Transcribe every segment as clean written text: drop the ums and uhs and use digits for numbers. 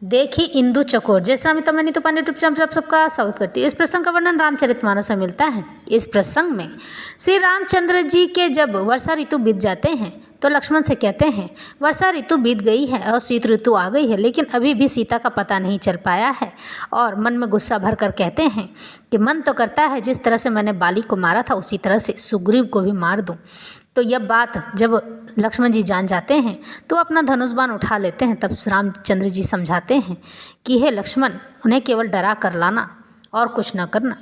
देखिए इंदु चकोर। जय श्री राम तो मैं नीतू पांडे यूट्यूब चैनल आप सबका स्वागत करती हूँ। इस प्रसंग का वर्णन रामचरितमानस में मिलता है। इस प्रसंग में श्री रामचंद्र जी के जब वर्षा ऋतु बीत जाते हैं तो लक्ष्मण से कहते हैं वर्षा ऋतु बीत गई है और शीत ऋतु आ गई है, लेकिन अभी भी सीता का पता नहीं चल पाया है। और मन में गुस्सा भर कर कहते हैं कि मन तो करता है जिस तरह से मैंने बाली को मारा था उसी तरह से सुग्रीव को भी मार दूं। तो यह बात जब लक्ष्मण जी जान जाते हैं तो अपना धनुष बाण उठा लेते हैं। तब रामचंद्र जी समझाते हैं कि हे लक्ष्मण, उन्हें केवल डरा कर लाना और कुछ न करना।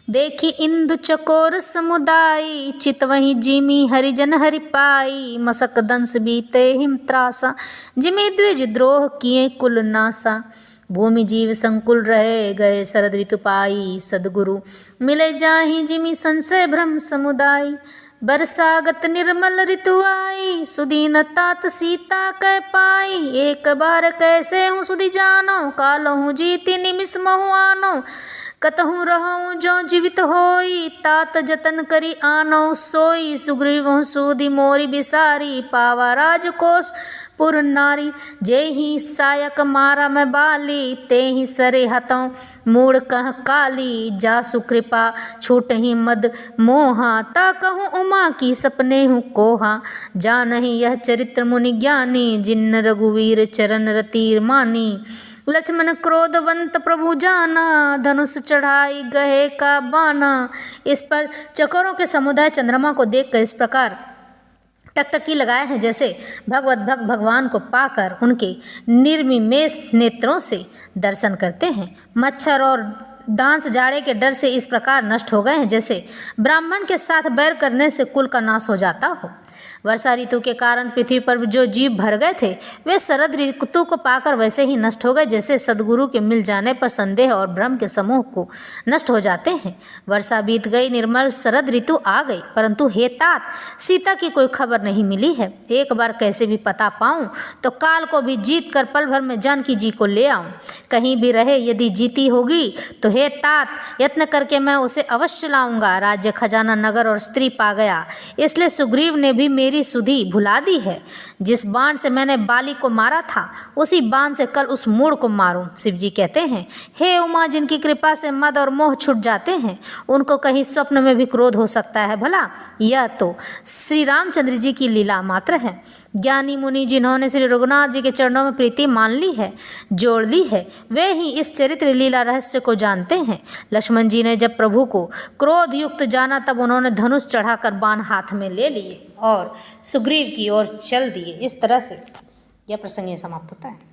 देखी इंदु चकोर समुदाय, चितवही जिमी हरिजन हरि पाई। मसक दंस बीते हिम त्रासा, जिमी द्विज द्रोह किए कुल नासा। भूमि जीव संकुल रहे गए शरद ऋतु पाई। सदगुरु मिले जाहि जिमी संशय भ्रम समुदाय। बरसागत निर्मल ऋतु आई, सुदीन तात सीता कै पाई। एक बार कैसे हूँ सुधि जानो, कालहूँ जीति निमिष महु आनो। कतहूँ रहूँ जो जीवित होई, तात जतन करी आनो सोई। सुग्रीव सूदि मोरी बिसारी, पावा राजकोष पुर नारी। जे ही सायक मारा मैं बाली, ते ही सरे हतों मूड़ कह काली। जा सुकृपा छूट ही मद मोहा, ता कहूँ उमा की सपने हूँ कोहा। जा नहीं यह चरित्र मुनि ज्ञानी, जिन रघुवीर चरण रतीर मानी। लक्ष्मण क्रोधवंत प्रभु जाना, धनुष चढ़ाई गहे का बाना। इस पर चकोरों के समुदाय चंद्रमा को देखकर इस प्रकार टकटकी लगाए हैं जैसे भगवत भक्त भगवान को पाकर उनके निर्विमेष नेत्रों से दर्शन करते हैं। मच्छर और डांस जाड़े के डर से इस प्रकार नष्ट हो गए हैं जैसे ब्राह्मण के साथ बैर करने से कुल का नाश हो जाता हो। वर्षा ऋतु के कारण पृथ्वी पर जो जीव भर गए थे वे शरद ऋतु को पाकर वैसे ही नष्ट हो गए जैसे सदगुरु के मिल जाने पर संदेह और भ्रम के समूह को नष्ट हो जाते हैं। वर्षा बीत गई, निर्मल शरद ऋतु आ गई, परंतु हे तात, सीता की कोई खबर नहीं मिली है। एक बार कैसे भी पता पाऊं तो काल को भी जीत कर पल भर में जानकी जी को ले आऊं। कहीं भी रहे यदि जीती होगी तो हे तात, यत्न करके मैं उसे अवश्य लाऊंगा। राज्य खजाना नगर और स्त्री पा गया, इसलिए सुग्रीव ने भी मेरी सुधि भुला दी है। जिस बाण से मैंने बाली को मारा था उसी बाण से कल उस मूढ़ को मारूं। शिव जी कहते हैं हे उमा, जिनकी कृपा से मद और मोह छूट जाते हैं उनको कहीं स्वप्न में भी क्रोध हो सकता है भला। यह तो श्री रामचंद्र जी की लीला मात्र है। ज्ञानी मुनि जिन्होंने श्री रघुनाथ जी के चरणों में प्रीति मान ली है, जोड़ ली है, वे ही इस चरित्र लीला रहस्य को जानते हैं। लक्ष्मण जी ने जब प्रभु को क्रोध युक्त जाना तब उन्होंने धनुष चढ़ाकर बाण हाथ में ले लिए और सुग्रीव की ओर चल दिए। इस तरह से यह प्रसंग समाप्त होता है।